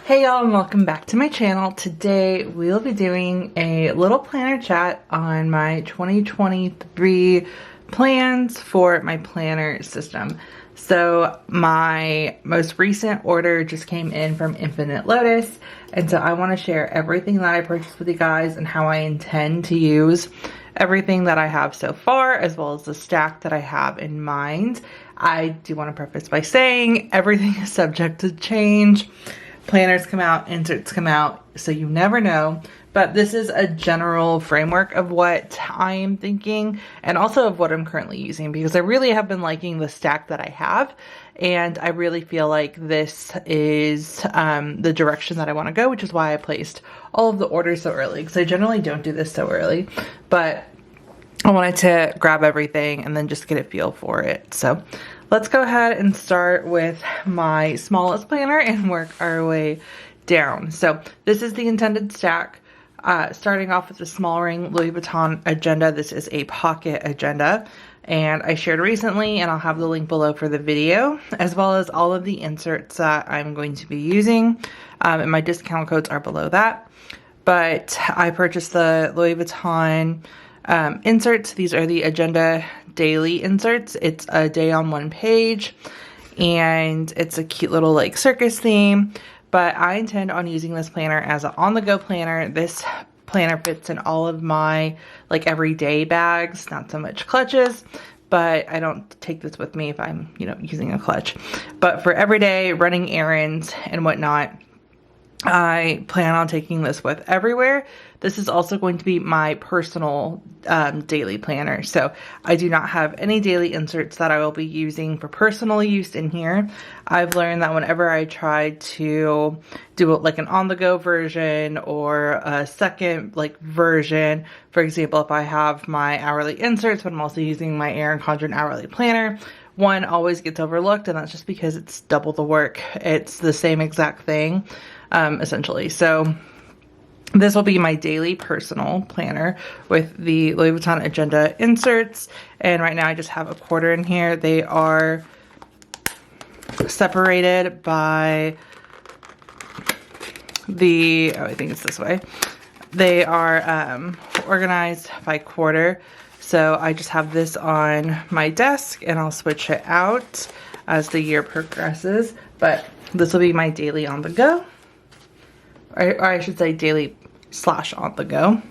Hey y'all, and welcome back to my channel. Today we'll be doing a little planner chat on my 2023 plans for my planner system. So my most recent order just came in from Infinite Lotus, and so I want to share everything that I purchased with you guys and how I intend to use everything that I have so far, as well as the stack that I have in mind. I do want to preface by saying everything is subject to change. Planners come out, inserts come out, so you never know. But this is a general framework of what I am thinking and also of what I'm currently using, because I really have been liking the stack that I have. And I really feel like this is the direction that I want to go, which is why I placed all of the orders so early, because I generally don't do this so early. But I wanted to grab everything and then just get a feel for it. So let's go ahead and start with my smallest planner and work our way down. So this is the intended stack. Starting off with the small ring Louis Vuitton agenda. This is a pocket agenda, and I shared recently, and I'll have the link below for the video, as well as all of the inserts that I'm going to be using, and my discount codes are below that. But I purchased the Louis Vuitton inserts. These are the agenda daily inserts. It's a day on one page, and it's a cute little like circus theme. But I intend on using this planner as an on-the-go planner. This planner fits in all of my like everyday bags, not so much clutches, but I don't take this with me if I'm, using a clutch. But for everyday running errands and whatnot, I plan on taking this with everywhere. This is also going to be my personal daily planner. So I do not have any daily inserts that I will be using for personal use in here. I've learned that whenever I try to do like an on-the-go version or a second version, for example, if I have my hourly inserts, but I'm also using my Erin Condren hourly planner, one always gets overlooked, and that's just because it's double the work. It's the same exact thing. Essentially. So this will be my daily personal planner with the Louis Vuitton agenda inserts. And right now I just have a quarter in here. They are separated by I think it's this way. They are organized by quarter. So I just have this on my desk, and I'll switch it out as the year progresses. But this will be my daily on the go. Or I should say daily / on the go.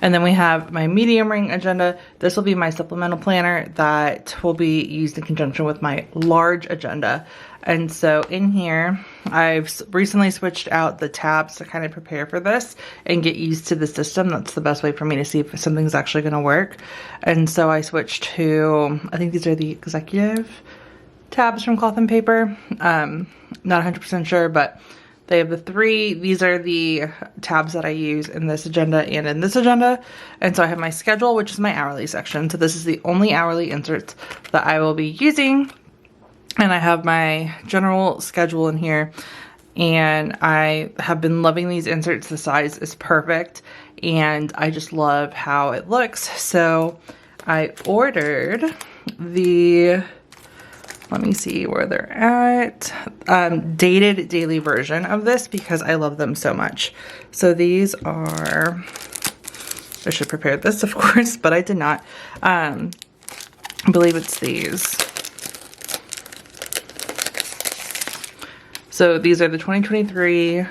And then we have my medium ring agenda. This will be my supplemental planner that will be used in conjunction with my large agenda. And so in here, I've recently switched out the tabs to kind of prepare for this and get used to the system. That's the best way for me to see if something's actually going to work. And so I switched to, I think these are the executive tabs from Cloth and Paper. Not 100% sure, but they have the three. These are the tabs that I use in this agenda and in this agenda. And so I have my schedule, which is my hourly section. So this is the only hourly inserts that I will be using. And I have my general schedule in here. And I have been loving these inserts. The size is perfect. And I just love how it looks. So I ordered the, let me see where they're at, dated daily version of this because I love them so much. So these are, I should prepare this of course, but I did not. I believe it's these. So these are the 2023,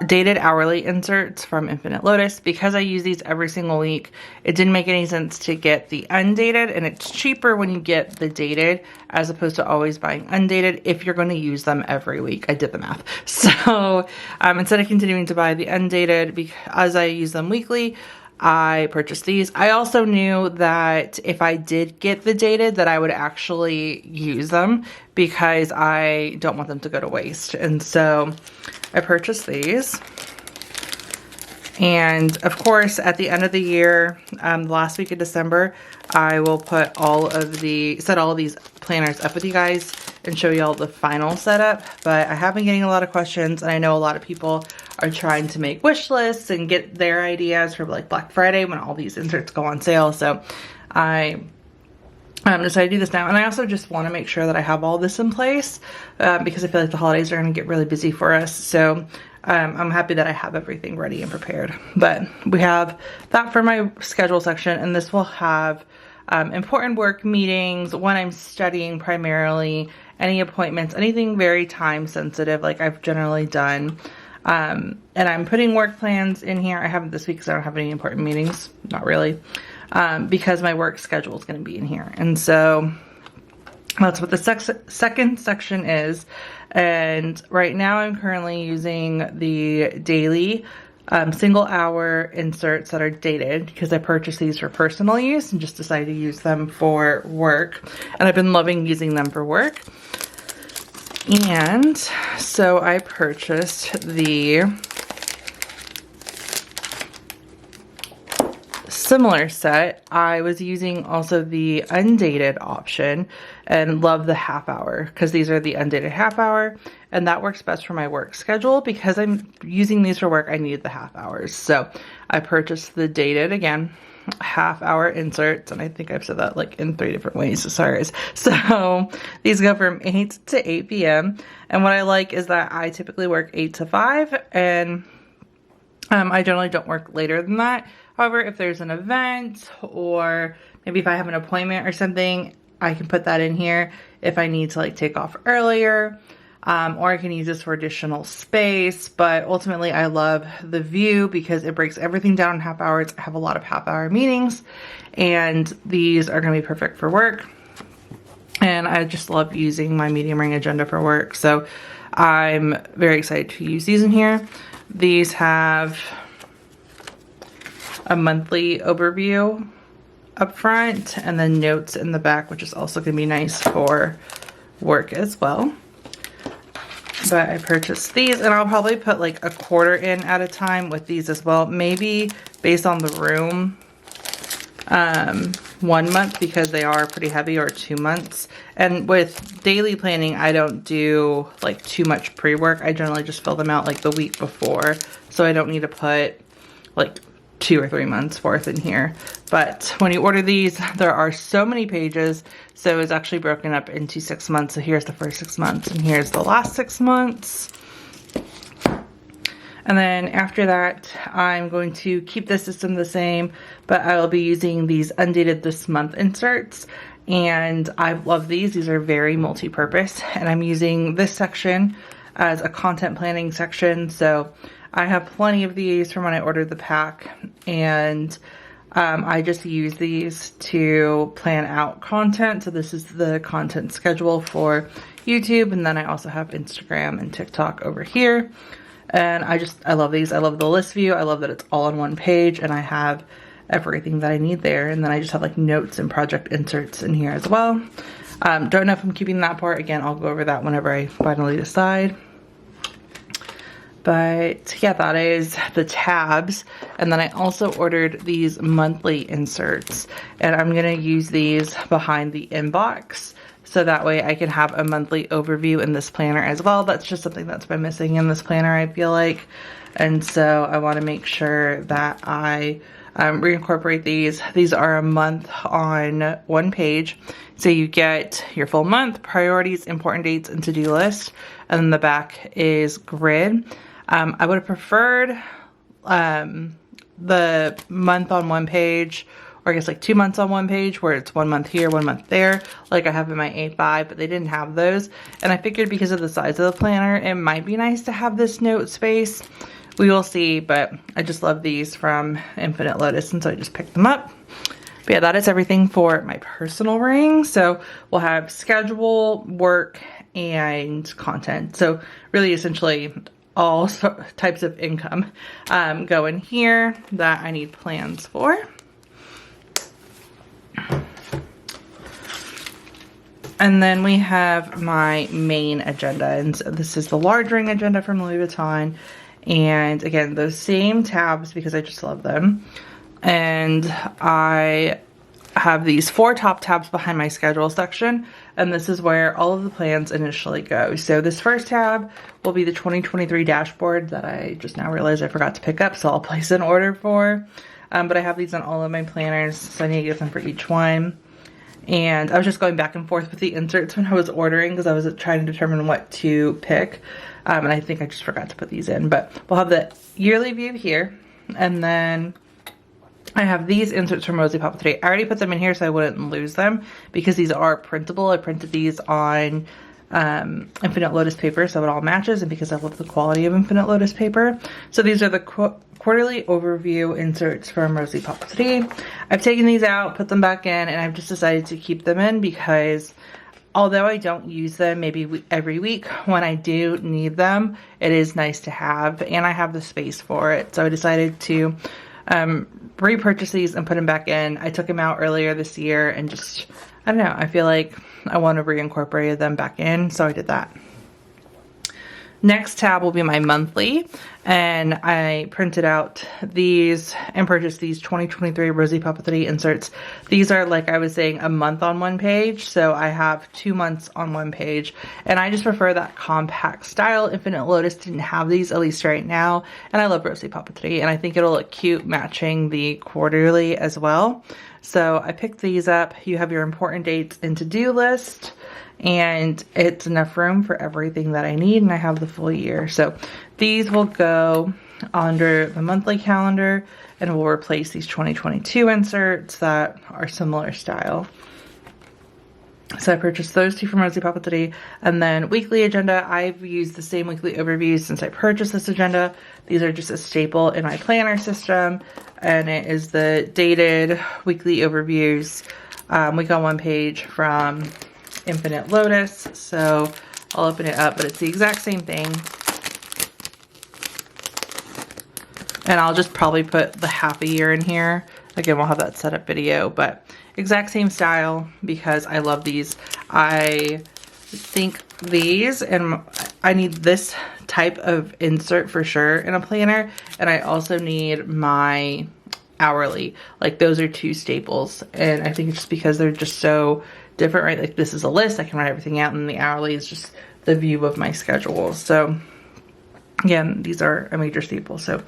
dated hourly inserts from Infinite Lotus. Because I use these every single week, it didn't make any sense to get the undated, and it's cheaper when you get the dated as opposed to always buying undated if you're going to use them every week. I did the math. So instead of continuing to buy the undated, because I use them weekly, I purchased these. I also knew that if I did get the dated that I would actually use them because I don't want them to go to waste. And so I purchased these. And of course, at the end of the year, the last week of December, I will put set all of these planners up with you guys and show you all the final setup. But I have been getting a lot of questions, and I know a lot of people are trying to make wish lists and get their ideas for like Black Friday when all these inserts go on sale. So I So I do this now, and I also just want to make sure that I have all this in place because I feel like the holidays are going to get really busy for us. So I'm happy that I have everything ready and prepared. But we have that for my schedule section, and this will have important work meetings, when I'm studying primarily, any appointments, anything very time sensitive like I've generally done. And I'm putting work plans in here. I haven't this week because I don't have any important meetings, not really. Because my work schedule is going to be in here. And so that's what the second section is. And right now I'm currently using the daily single hour inserts that are dated because I purchased these for personal use and just decided to use them for work. And I've been loving using them for work. And so I purchased the similar set. I was using also the undated option and love the half hour because these are the undated half hour, and that works best for my work schedule. Because I'm using these for work, I need the half hours. So I purchased the dated, again, half hour inserts, and I think I've said that like in 3 different ways, so sorry guys. So these go from 8 to 8 p.m. and what I like is that I typically work 8 to 5, and I generally don't work later than that. However, if there's an event or maybe if I have an appointment or something, I can put that in here if I need to like take off earlier, or I can use this for additional space. But ultimately I love the view because it breaks everything down in half hours. I have a lot of half hour meetings, and these are going to be perfect for work. And I just love using my medium ring agenda for work. So I'm very excited to use these in here. These have a monthly overview up front and then notes in the back, which is also going to be nice for work as well. But I purchased these, and I'll probably put like a quarter in at a time with these as well. Maybe based on the room, 1 month because they are pretty heavy, or 2 months. And with daily planning, I don't do like too much pre-work. I generally just fill them out like the week before. So I don't need to put like 2 or 3 months worth in here. But when you order these, there are so many pages, so it's actually broken up into 6 months. So here's the first 6 months, and here's the last 6 months. And then after that, I'm going to keep the system the same, but I will be using these undated this month inserts. And I love these. These are very multi-purpose, and I'm using this section as a content planning section. So I have plenty of these from when I ordered the pack, and I just use these to plan out content. So this is the content schedule for YouTube, and then I also have Instagram and TikTok over here. And I love these. I love the list view. I love that it's all on one page, and I have everything that I need there. And then I just have like notes and project inserts in here as well. Don't know if I'm keeping that part. Again, I'll go over that whenever I finally decide. But yeah, that is the tabs. And then I also ordered these monthly inserts, and I'm gonna use these behind the inbox, so that way I can have a monthly overview in this planner as well. That's just something that's been missing in this planner, I feel like. And so I wanna make sure that I reincorporate these. These are a month on one page. So you get your full month, priorities, important dates, and to-do list. And then the back is grid. I would have preferred the month on one page, or I guess like 2 months on one page, where it's 1 month here, 1 month there, like I have in my A5, but they didn't have those. And I figured because of the size of the planner, it might be nice to have this note space. We will see, but I just love these from Infinite Lotus, and so I just picked them up. But yeah, that is everything for my personal ring. So we'll have schedule, work, and content. So really essentially all types of income go in here that I need plans for. And then we have my main agenda, and so this is the large ring agenda from Louis Vuitton. And again, those same tabs because I just love them. And I have these 4 top tabs behind my schedule section, and this is where all of the plans initially go. So this first tab will be the 2023 dashboard that I just now realized I forgot to pick up, so I'll place an order for. But I have these on all of my planners, so I need to get them for each one. And I was just going back and forth with the inserts when I was ordering because I was trying to determine what to pick. And I think I just forgot to put these in, but we'll have the yearly view here. And then I have these inserts from Rosie Papeterie. I already put them in here so I wouldn't lose them because these are printable. I printed these on Infinite Lotus paper so it all matches, and because I love the quality of Infinite Lotus paper. So these are the quarterly overview inserts from Rosie Papeterie. I've taken these out, put them back in, and I've just decided to keep them in because although I don't use them maybe every week, when I do need them, it is nice to have, and I have the space for it. So I decided to repurchase these and put them back in. I took them out earlier this year and just, I don't know, I feel like I want to reincorporate them back in, so I did that. Next tab will be my monthly, and I printed out these and purchased these 2023 Rosie Papeterie inserts. These are, like I was saying, a month on one page, so I have 2 months on one page, and I just prefer that compact style. Infinite Lotus didn't have these, at least right now, and I love Rosie Papeterie, and I think it'll look cute matching the quarterly as well. So I picked these up. You have your important dates and to-do list, and it's enough room for everything that I need, and I have the full year. So these will go under the monthly calendar and will replace these 2022 inserts that are similar style. So I purchased those two from Rosie Papeterie. And then weekly agenda, I've used the same weekly overviews since I purchased this agenda. These are just a staple in my planner system, and it is the dated weekly overviews, week on one page from Infinite Lotus. So I'll open it up, but it's the exact same thing. And I'll just probably put the half a year in here. Again, we'll have that setup video, but exact same style because I love these. I think these, and I need this type of insert for sure in a planner, and I also need my hourly. Like, those are two staples, and I think it's just because they're just so different, right? Like, this is a list, I can write everything out, and the hourly is just the view of my schedule. So again, these are a major staple. So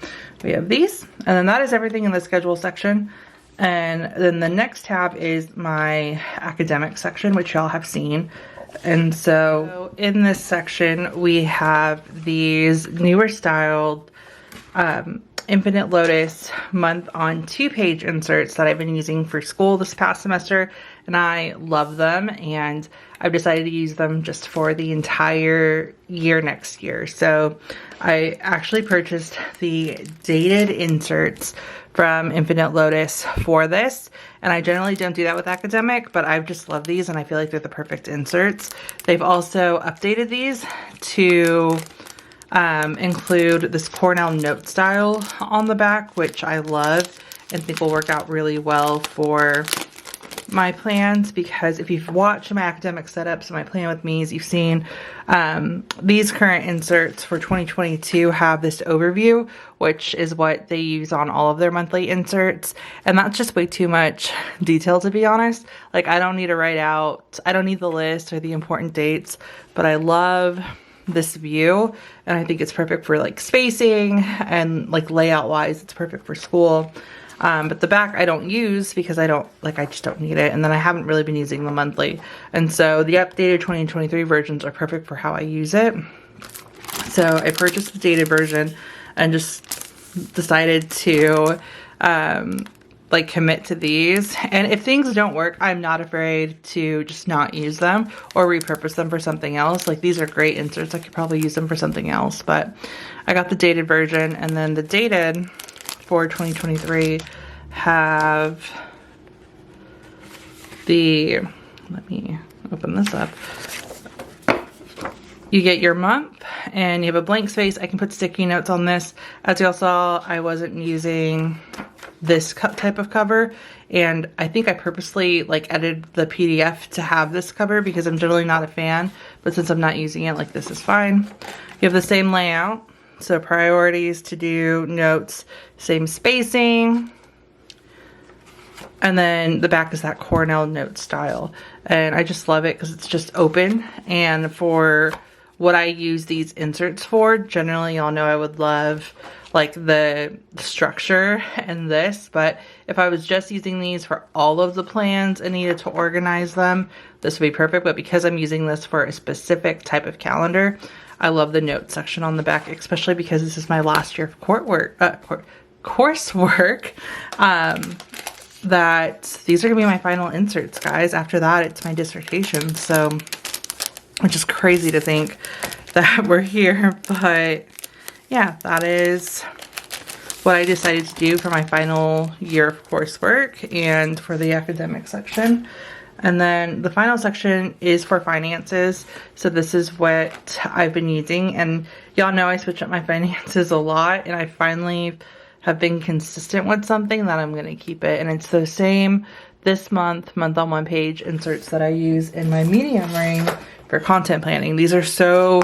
we have these, and then that is everything in the schedule section. And then the next tab is my academic section, which y'all have seen. And so in this section, we have these newer styled Infinite Lotus month on 2-page inserts that I've been using for school this past semester, and I love them, and I've decided to use them just for the entire year next year. So I actually purchased the dated inserts from Infinite Lotus for this, and I generally don't do that with academic, but I just love these and I feel like they're the perfect inserts. They've also updated these to include this Cornell note style on the back, which I love and think will work out really well for my plans, because if you've watched my academic setups, my plan with me's, you've seen these current inserts for 2022 have this overview, which is what they use on all of their monthly inserts, and that's just way too much detail, to be honest. Like, I don't need to write out, I don't need the list or the important dates, but I love this view, and I think it's perfect for like spacing and like layout wise, it's perfect for school. But the back I don't use because I just don't need it, and then I haven't really been using the monthly, and so the updated 2023 versions are perfect for how I use it. So I purchased the dated version and just decided to like commit to these, and if things don't work, I'm not afraid to just not use them or repurpose them for something else. Like, these are great inserts, I could probably use them for something else, but I got the dated version. And then the dated for 2023 have the, let me open this up. You get your month and you have a blank space. I can put sticky notes on this. As y'all saw, I wasn't using this type of cover, and I think I purposely like edited the PDF to have this cover because I'm generally not a fan, but since I'm not using it, like, this is fine. You have the same layout, so priorities, to do, notes, same spacing, and then the back is that Cornell note style, and I just love it because it's just open. And for what I use these inserts for, generally, y'all know I would love like the structure and this, but if I was just using these for all of the plans and needed to organize them, this would be perfect. But because I'm using this for a specific type of calendar, I love the notes section on the back, especially because this is my last year of coursework. That these are gonna be my final inserts, guys. After that, it's my dissertation. So, which is crazy to think that we're here, but yeah, that is what I decided to do for my final year of coursework and for the academic section. And then the final section is for finances. So this is what I've been using, and y'all know I switch up my finances a lot, and I finally have been consistent with something that I'm going to keep it. And it's the same this month on one page inserts that I use in my medium ring for content planning. These are so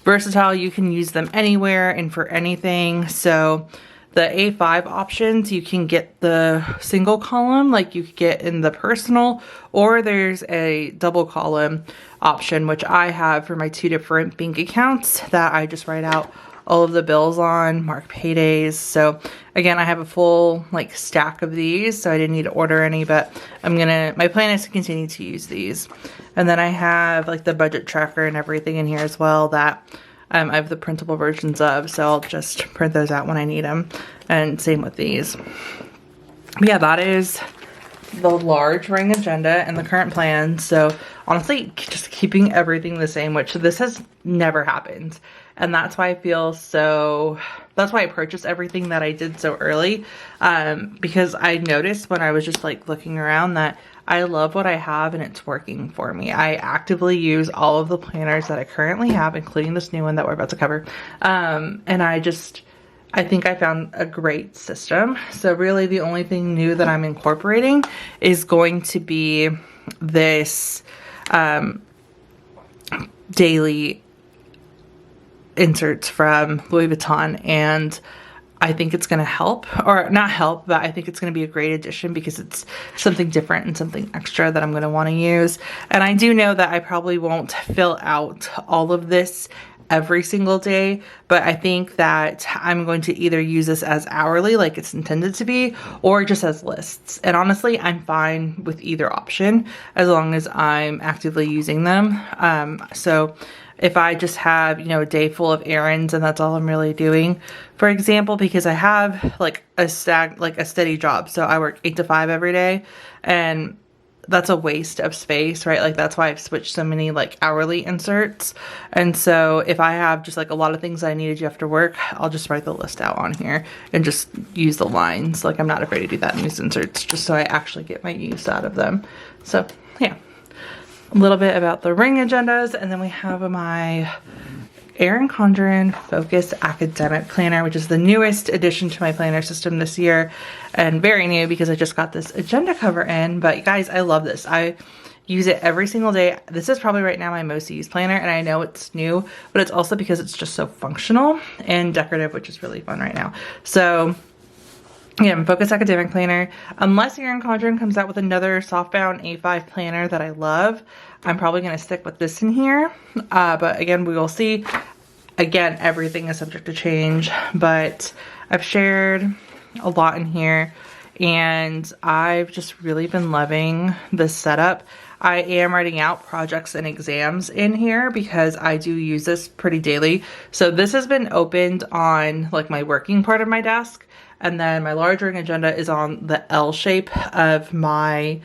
versatile. You can use them anywhere and for anything. So the A5 options, you can get the single column like you could get in the personal, or there's a double column option, which I have for my 2 different bank accounts that I just write out all of the bills on, mark paydays. So again, I have a full like stack of these, so I didn't need to order any, but my plan is to continue to use these. And then I have like the budget tracker and everything in here as well that I have the printable versions of, so I'll just print those out when I need them. And same with these. But yeah, that is the large ring agenda and the current plan. So honestly, just keeping everything the same, which this has never happened. And that's why I feel so, that's why I purchased everything that I did so early. Because I noticed when I was just like looking around that I love what I have and it's working for me. I actively use all of the planners that I currently have, including this new one that we're about to cover. And I think I found a great system. So really the only thing new that I'm incorporating is going to be this daily inserts from Louis Vuitton, and I think it's going to help, or not help, but I think it's going to be a great addition because it's something different and something extra that I'm going to want to use. And I do know that I probably won't fill out all of this every single day, but I think that I'm going to either use this as hourly like it's intended to be, or just as lists. And honestly, I'm fine with either option as long as I'm actively using them. So if I just have, a day full of errands and that's all I'm really doing, for example, because I have like a steady job. So I work 8 to 5 every day, and that's a waste of space, right? Like that's why I've switched so many like hourly inserts. And so if I have just like a lot of things I need to do after work, I'll just write the list out on here and just use the lines. Like I'm not afraid to do that in these inserts just so I actually get my use out of them. So yeah, a little bit about the ring agendas. And then we have my Erin Condren Focus Academic Planner, which is the newest addition to my planner system this year, and very new because I just got this agenda cover in. But guys, I love this. I use it every single day. This is probably right now my most used planner, and I know it's new, but it's also because it's just so functional and decorative, which is really fun right now. So yeah, Focus Academic Planner. Unless Erin Condren comes out with another softbound A5 planner that I love, I'm probably going to stick with this in here. But again, we will see. Again, everything is subject to change, but I've shared a lot in here, and I've just really been loving this setup. I am writing out projects and exams in here because I do use this pretty daily. So this has been opened on like my working part of my desk, and then my large ring agenda is on the L shape of my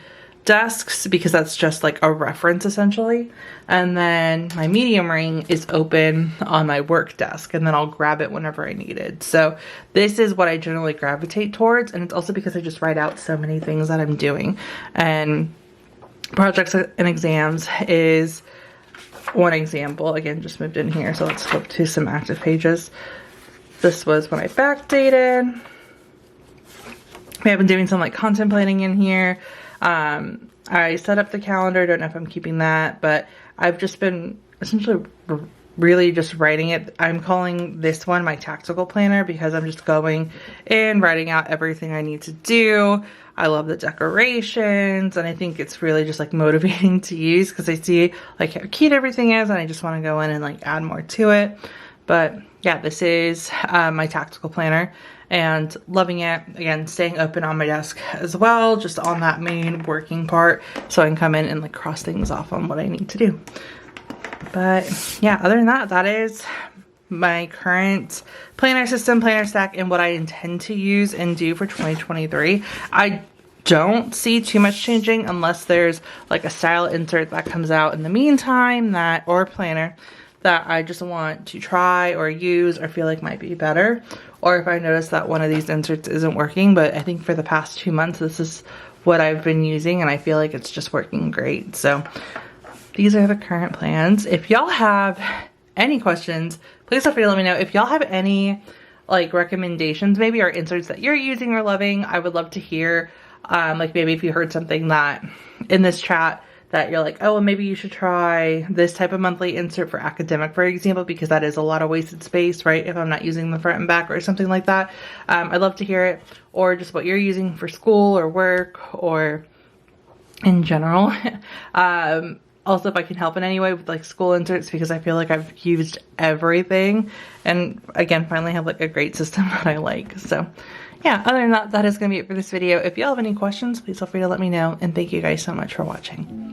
desks because that's just like a reference essentially. And then my medium ring is open on my work desk, and then I'll grab it whenever I need it. So this is what I generally gravitate towards, and it's also because I just write out so many things that I'm doing. And projects and exams is one example. Again, just moved in here, so let's flip to some active pages. This was when I backdated. We have been doing some like content planning in here. I set up the calendar, don't know if I'm keeping that, but I've just been essentially really just writing it. I'm calling this one my tactical planner because I'm just going and writing out everything I need to do. I love the decorations, and I think it's really just like motivating to use because I see like how cute everything is, and I just want to go in and like add more to it. But yeah, this is my tactical planner and loving it. Again, staying open on my desk as well, just on that main working part, so I can come in and like cross things off on what I need to do. But yeah, other than that, that is my current planner system, planner stack, and what I intend to use and do for 2023. I don't see too much changing unless there's like a style insert that comes out in the meantime, or planner that I just want to try or use or feel like might be better, or if I notice that one of these inserts isn't working. But I think for the past 2 months, this is what I've been using and I feel like it's just working great. So these are the current plans. If y'all have any questions, please feel free to let me know. If y'all have any like recommendations maybe, or inserts that you're using or loving, I would love to hear. Like maybe if you heard something that in this chat that you're like, oh, well, maybe you should try this type of monthly insert for academic, for example, because that is a lot of wasted space, right? If I'm not using the front and back or something like that. I'd love to hear it, or just what you're using for school or work or in general. Also, if I can help in any way with like school inserts, because I feel like I've used everything and again, finally have like a great system that I like. So yeah, other than that, that is going to be it for this video. If y'all have any questions, please feel free to let me know, and thank you guys so much for watching.